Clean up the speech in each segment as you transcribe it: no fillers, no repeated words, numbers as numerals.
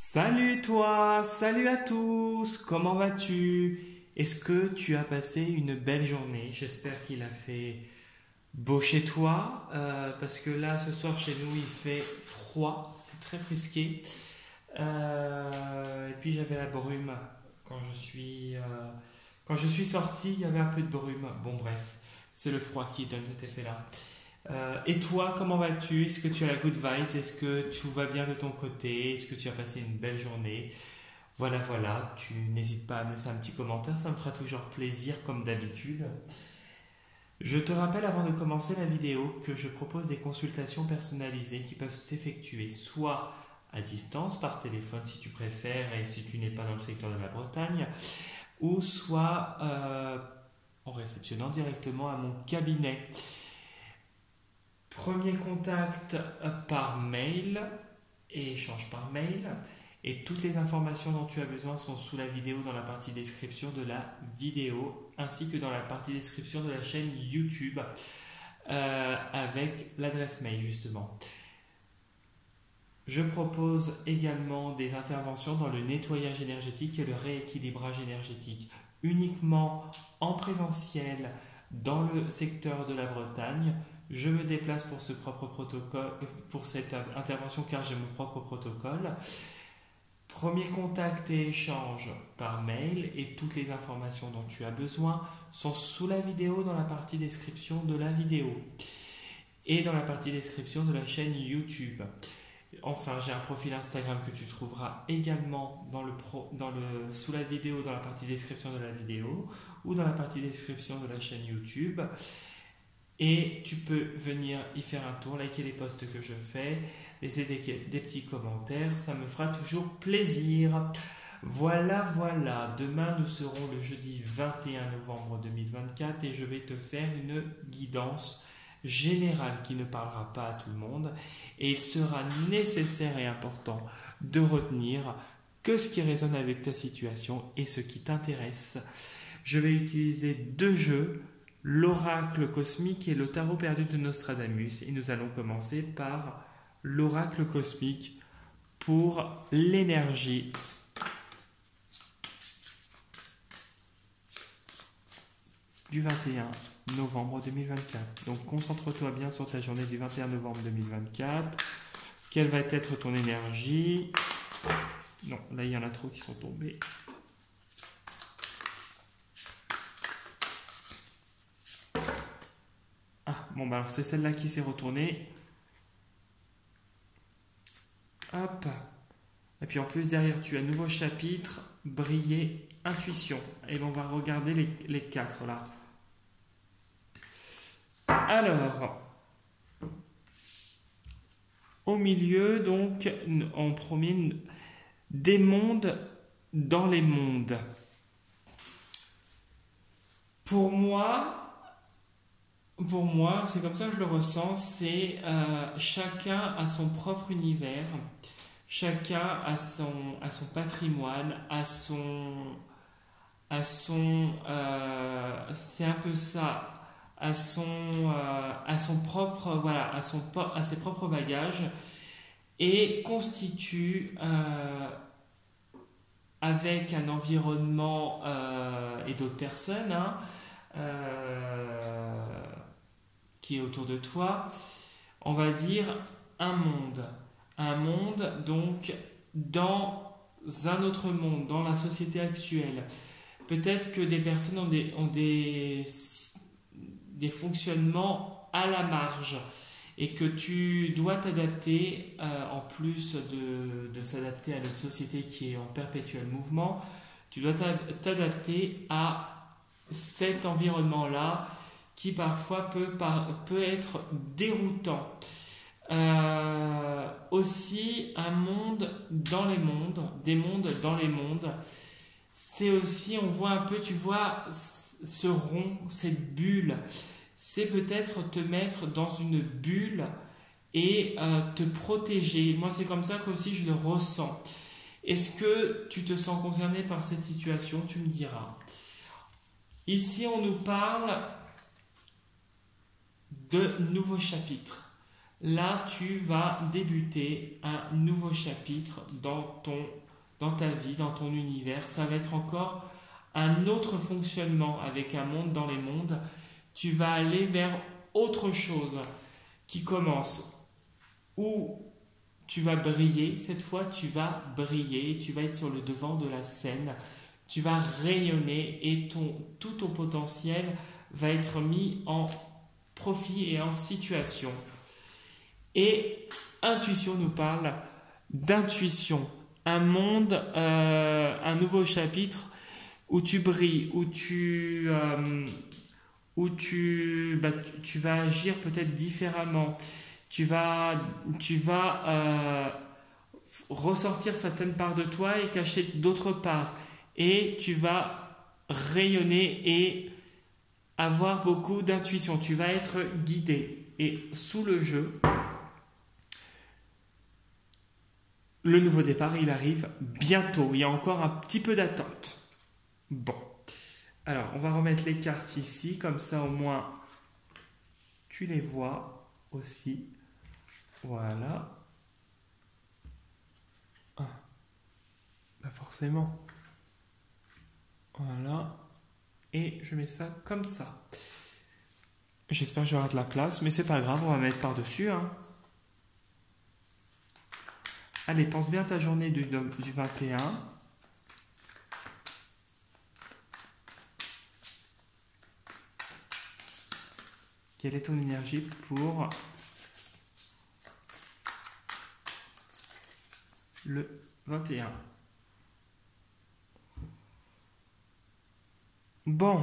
Salut toi, salut à tous, comment vas-tu? Est-ce que tu as passé une belle journée? J'espère qu'il a fait beau chez toi, parce que là ce soir chez nous il fait froid, c'est très frisqué. Et puis j'avais la brume quand je suis sorti, il y avait un peu de brume. Bon bref, c'est le froid qui donne cet effet-là. Et toi, comment vas-tu? Est-ce que tu as la good vibe? Est-ce que tout va bien de ton côté? Est-ce que tu as passé une belle journée? Voilà, voilà, tu n'hésites pas à me laisser un petit commentaire, ça me fera toujours plaisir comme d'habitude. Je te rappelle avant de commencer la vidéo que je propose des consultations personnalisées qui peuvent s'effectuer soit à distance par téléphone si tu préfères et si tu n'es pas dans le secteur de la Bretagne, ou soit en réceptionnant directement à mon cabinet. Premier contact par mail et échange par mail. Et toutes les informations dont tu as besoin sont sous la vidéo dans la partie description de la vidéo ainsi que dans la partie description de la chaîne YouTube avec l'adresse mail justement. Je propose également des interventions dans le nettoyage énergétique et le rééquilibrage énergétique uniquement en présentiel dans le secteur de la Bretagne. Je me déplace pour ce propre protocole, pour cette intervention car j'ai mon propre protocole. Premier contact et échange par mail et toutes les informations dont tu as besoin sont sous la vidéo dans la partie description de la vidéo et dans la partie description de la chaîne YouTube. Enfin, j'ai un profil Instagram que tu trouveras également sous la vidéo dans la partie description de la vidéo ou dans la partie description de la chaîne YouTube. Et tu peux venir y faire un tour, liker les posts que je fais, laisser des petits commentaires, ça me fera toujours plaisir. Voilà, voilà, demain nous serons le jeudi 21 novembre 2024 et je vais te faire une guidance générale qui ne parlera pas à tout le monde. Et il sera nécessaire et important de retenir que ce qui résonne avec ta situation et ce qui t'intéresse. Je vais utiliser deux jeux, l'oracle cosmique et le tarot perdu de Nostradamus. Et nous allons commencer par l'oracle cosmique pour l'énergie du 21 novembre 2024. Donc concentre-toi bien sur ta journée du 21 novembre 2024. Quelle va être ton énergie? Non, là il y en a trop qui sont tombés. Bon, bah alors c'est celle-là qui s'est retournée. Hop. Et puis en plus derrière tu as un nouveau chapitre, briller, intuition. Et on va regarder les quatre là. Alors, au milieu donc, en premier, des mondes dans les mondes. Pour moi, c'est comme ça que je le ressens, c'est chacun a son propre univers, chacun a son patrimoine, c'est un peu ça, à son propre, voilà, à ses propres bagages et constitue avec un environnement et d'autres personnes, hein, qui est autour de toi, on va dire un monde donc dans un autre monde, dans la société actuelle. Peut-être que des personnes ont des fonctionnements à la marge et que tu dois t'adapter, en plus de s'adapter à notre société qui est en perpétuel mouvement, tu dois t'adapter à cet environnement-là qui parfois peut être déroutant. Aussi un monde dans les mondes, des mondes dans les mondes, c'est aussi, on voit un peu, tu vois, ce rond, cette bulle, c'est peut-être te mettre dans une bulle et te protéger. Moi, c'est comme ça qu'aussi je le ressens. Est-ce que tu te sens concerné par cette situation? Tu me diras. Ici, on nous parle de nouveaux chapitres. là, tu vas débuter un nouveau chapitre dans ta vie, dans ton univers. Ça va être encore un autre fonctionnement avec un monde dans les mondes. Tu vas aller vers autre chose qui commence où tu vas briller. Cette fois, tu vas briller, tu vas être sur le devant de la scène. Tu vas rayonner et tout ton potentiel va être mis en profit et en situation. Et intuition nous parle d'intuition, un monde, un nouveau chapitre où tu brilles, où tu vas agir peut-être différemment. Tu vas ressortir certaines parts de toi et cacher d'autres parts. Et tu vas rayonner et avoir beaucoup d'intuition. Tu vas être guidé. Et sous le jeu, le nouveau départ, il arrive bientôt. Il y a encore un petit peu d'attente. Bon. Alors, on va remettre les cartes ici. Comme ça, au moins, tu les vois aussi. Voilà. Bah forcément. Voilà. Et je mets ça comme ça. J'espère que j'aurai de la place, mais c'est pas grave, on va mettre par-dessus. Hein. Allez, pense bien à ta journée du 21. Quelle est ton énergie pour le 21? Bon,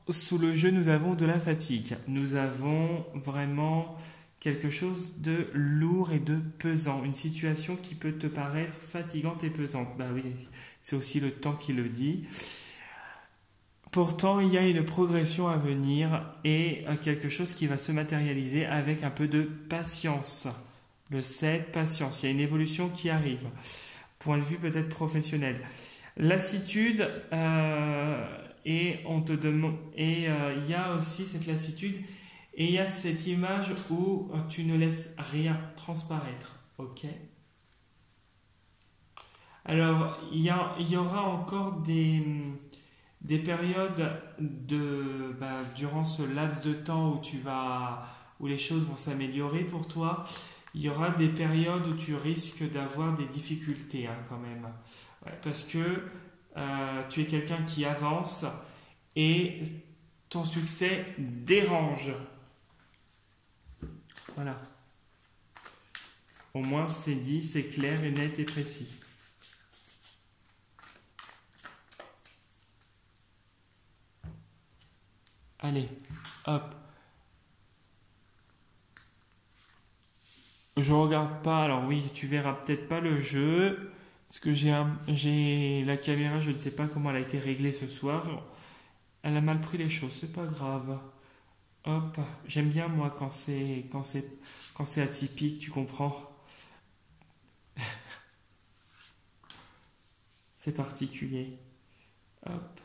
sous le jeu, nous avons de la fatigue. Nous avons vraiment quelque chose de lourd et de pesant. Une situation qui peut te paraître fatigante et pesante. Bah oui, c'est aussi le temps qui le dit. Pourtant, il y a une progression à venir et quelque chose qui va se matérialiser avec un peu de patience. Le 7, patience. Il y a une évolution qui arrive. Point de vue peut-être professionnel. Lassitude, et on te demande, et il y a aussi cette lassitude, et il y a cette image où tu ne laisses rien transparaître. Ok? Alors, il y aura encore des périodes durant ce laps de temps où les choses vont s'améliorer pour toi. Il y aura des périodes où tu risques d'avoir des difficultés hein, quand même. Ouais, parce que tu es quelqu'un qui avance et ton succès dérange. Voilà. Au moins c'est dit, c'est clair et net et précis. Allez, hop. Je regarde pas, alors oui, tu verras peut-être pas le jeu. Parce que j'ai la caméra, je ne sais pas comment elle a été réglée ce soir. Elle a mal pris les choses, c'est pas grave. Hop, j'aime bien moi quand c'est atypique, tu comprends. C'est particulier. Hop.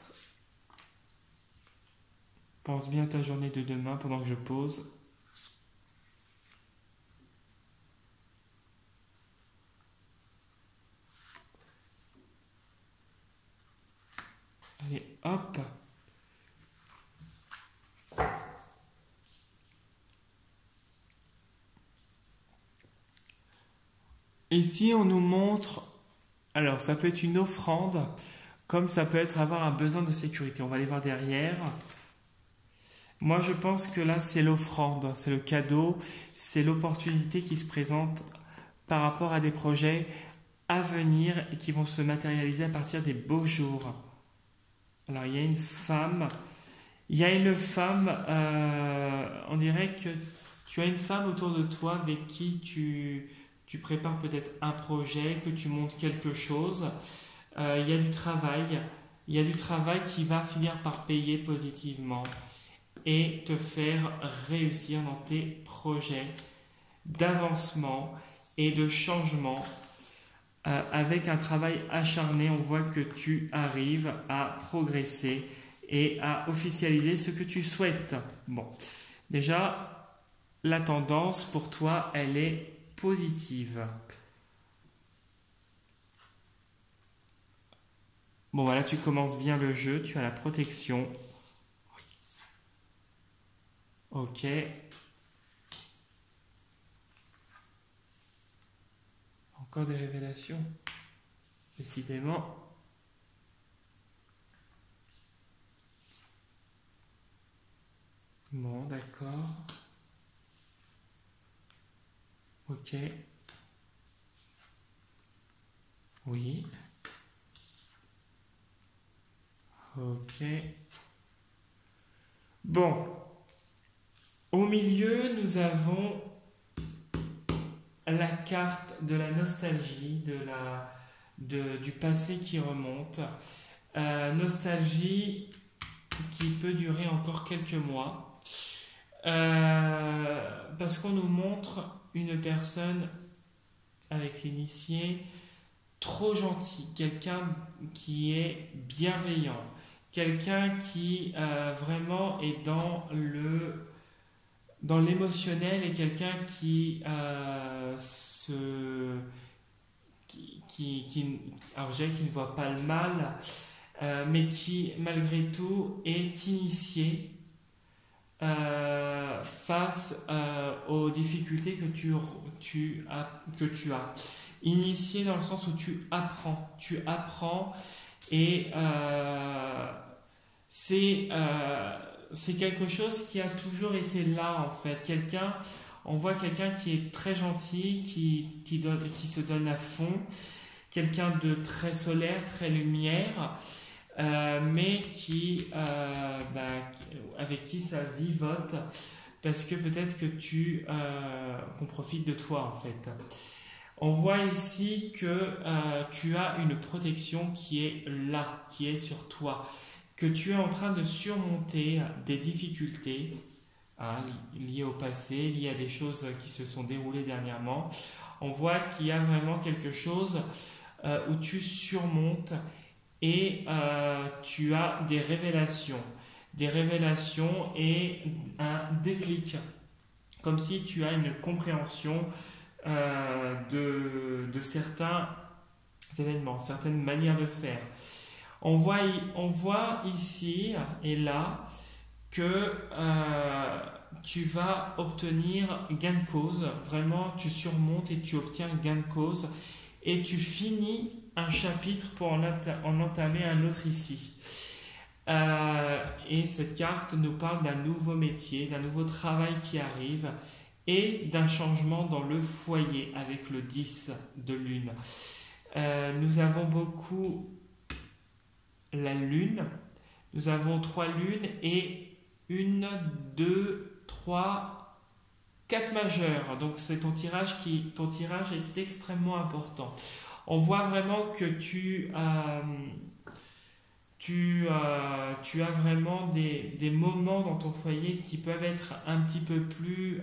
Pense bien à ta journée de demain pendant que je pose. Allez, hop. Ici, on nous montre, alors ça peut être une offrande, comme ça peut être avoir un besoin de sécurité. On va aller voir derrière. Moi, je pense que là, c'est l'offrande, c'est le cadeau, c'est l'opportunité qui se présente par rapport à des projets à venir et qui vont se matérialiser à partir des beaux jours. Alors, il y a une femme, on dirait que tu as une femme autour de toi avec qui tu prépares peut-être un projet, que tu montes quelque chose. Il y a du travail qui va finir par payer positivement et te faire réussir dans tes projets d'avancement et de changement. Avec un travail acharné, on voit que tu arrives à progresser et à officialiser ce que tu souhaites. Bon, déjà, la tendance pour toi, elle est positive. Bon, voilà, tu commences bien le jeu, tu as la protection. Ok. Encore des révélations. Décidément. Bon, d'accord. Ok. Oui. Ok. Bon. Au milieu, nous avons la carte de la nostalgie, du passé qui remonte. Nostalgie qui peut durer encore quelques mois. Parce qu'on nous montre une personne avec l'initié trop gentil, quelqu'un qui est bienveillant, quelqu'un qui vraiment est dans l'émotionnel et quelqu'un alors je dirais qu'il ne voit pas le mal, mais qui malgré tout est initié face aux difficultés que tu as. Initié dans le sens où tu apprends et c'est quelque chose qui a toujours été là en fait. On voit quelqu'un qui est très gentil, qui se donne à fond, quelqu'un de très solaire, très lumière, mais avec qui ça vivote parce que peut-être que qu'on profite de toi en fait. On voit ici que tu as une protection qui est là, qui est sur toi, que tu es en train de surmonter des difficultés liées au passé, liées à des choses qui se sont déroulées dernièrement. On voit qu'il y a vraiment quelque chose où tu surmontes et tu as des révélations et un déclic, comme si tu as une compréhension de certains événements, certaines manières de faire. On voit ici et là que tu vas obtenir gain de cause. Vraiment, tu surmontes et tu obtiens gain de cause et tu finis un chapitre pour en entamer un autre ici. Et cette carte nous parle d'un nouveau métier, d'un nouveau travail qui arrive et d'un changement dans le foyer avec le 10 de lune. Nous avons beaucoup la lune, nous avons 3 lunes et 1, 2, 3, 4 majeures. Donc c'est ton tirage est extrêmement important. On voit vraiment que tu as vraiment des moments dans ton foyer qui peuvent être un petit peu plus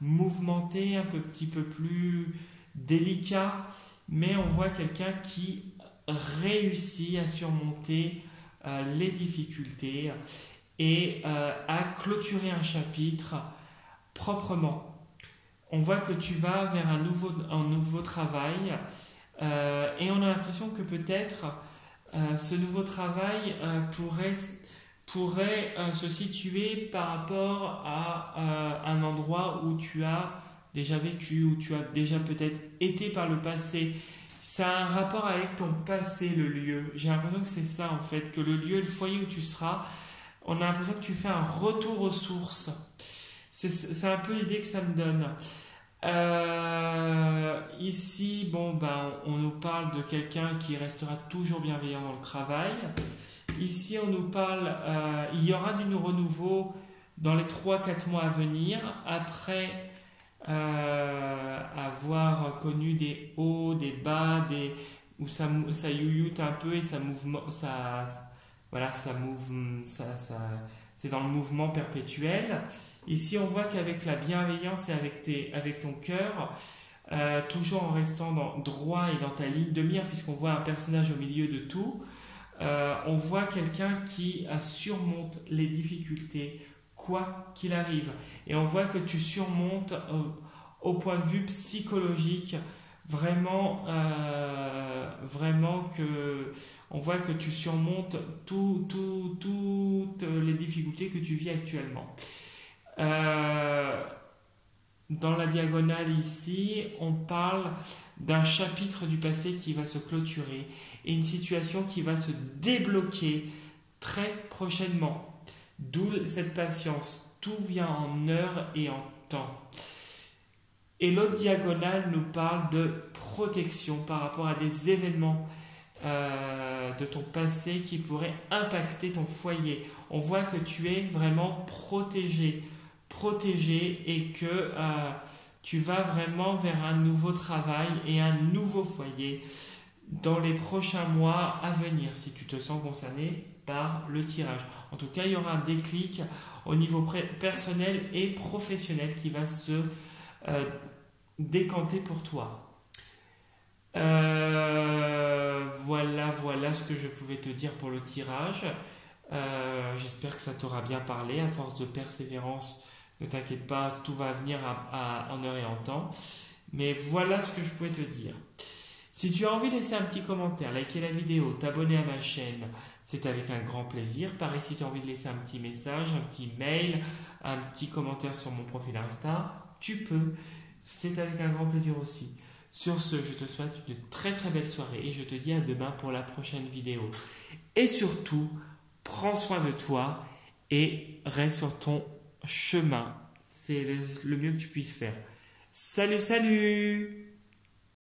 mouvementés, un petit peu plus délicats, mais on voit quelqu'un qui réussit à surmonter les difficultés et à clôturer un chapitre proprement. On voit que tu vas vers un nouveau travail et on a l'impression que peut-être ce nouveau travail pourrait se situer par rapport à un endroit où tu as déjà vécu, où tu as déjà peut-être été par le passé. Ça a un rapport avec ton passé, le lieu. J'ai l'impression que c'est ça en fait, que le lieu, le foyer où tu seras, on a l'impression que tu fais un retour aux sources. C'est un peu l'idée que ça me donne. Ici, on nous parle de quelqu'un qui restera toujours bienveillant dans le travail. Ici, on nous parle, il y aura du renouveau dans les 3-4 mois à venir, après avoir connu des hauts, des bas, où ça youyoute un peu et c'est dans le mouvement perpétuel. Ici, on voit qu'avec la bienveillance et avec ton cœur, toujours en restant droit et dans ta ligne de mire, puisqu'on voit un personnage au milieu de tout, on voit quelqu'un qui surmonte les difficultés quoi qu'il arrive. Et on voit que tu surmontes au point de vue psychologique, vraiment, vraiment que on voit que tu surmontes toutes les difficultés que tu vis actuellement. Dans la diagonale ici, on parle d'un chapitre du passé qui va se clôturer et une situation qui va se débloquer très prochainement. D'où cette patience. Tout vient en heure et en temps. Et l'autre diagonale nous parle de protection par rapport à des événements de ton passé qui pourraient impacter ton foyer. On voit que tu es vraiment protégé et que tu vas vraiment vers un nouveau travail et un nouveau foyer dans les prochains mois à venir, si tu te sens concerné par le tirage. En tout cas, il y aura un déclic au niveau personnel et professionnel qui va se décanter pour toi. Voilà ce que je pouvais te dire pour le tirage. J'espère que ça t'aura bien parlé. À force de persévérance, ne t'inquiète pas, tout va venir en heure et en temps. Mais voilà ce que je pouvais te dire. Si tu as envie de laisser un petit commentaire, liker la vidéo, t'abonner à ma chaîne, c'est avec un grand plaisir. Pareil, si tu as envie de laisser un petit message, un petit mail, un petit commentaire sur mon profil Insta, tu peux. C'est avec un grand plaisir aussi. Sur ce, je te souhaite une très très belle soirée et je te dis à demain pour la prochaine vidéo. Et surtout, prends soin de toi et reste sur ton chemin. C'est le mieux que tu puisses faire. Salut, salut!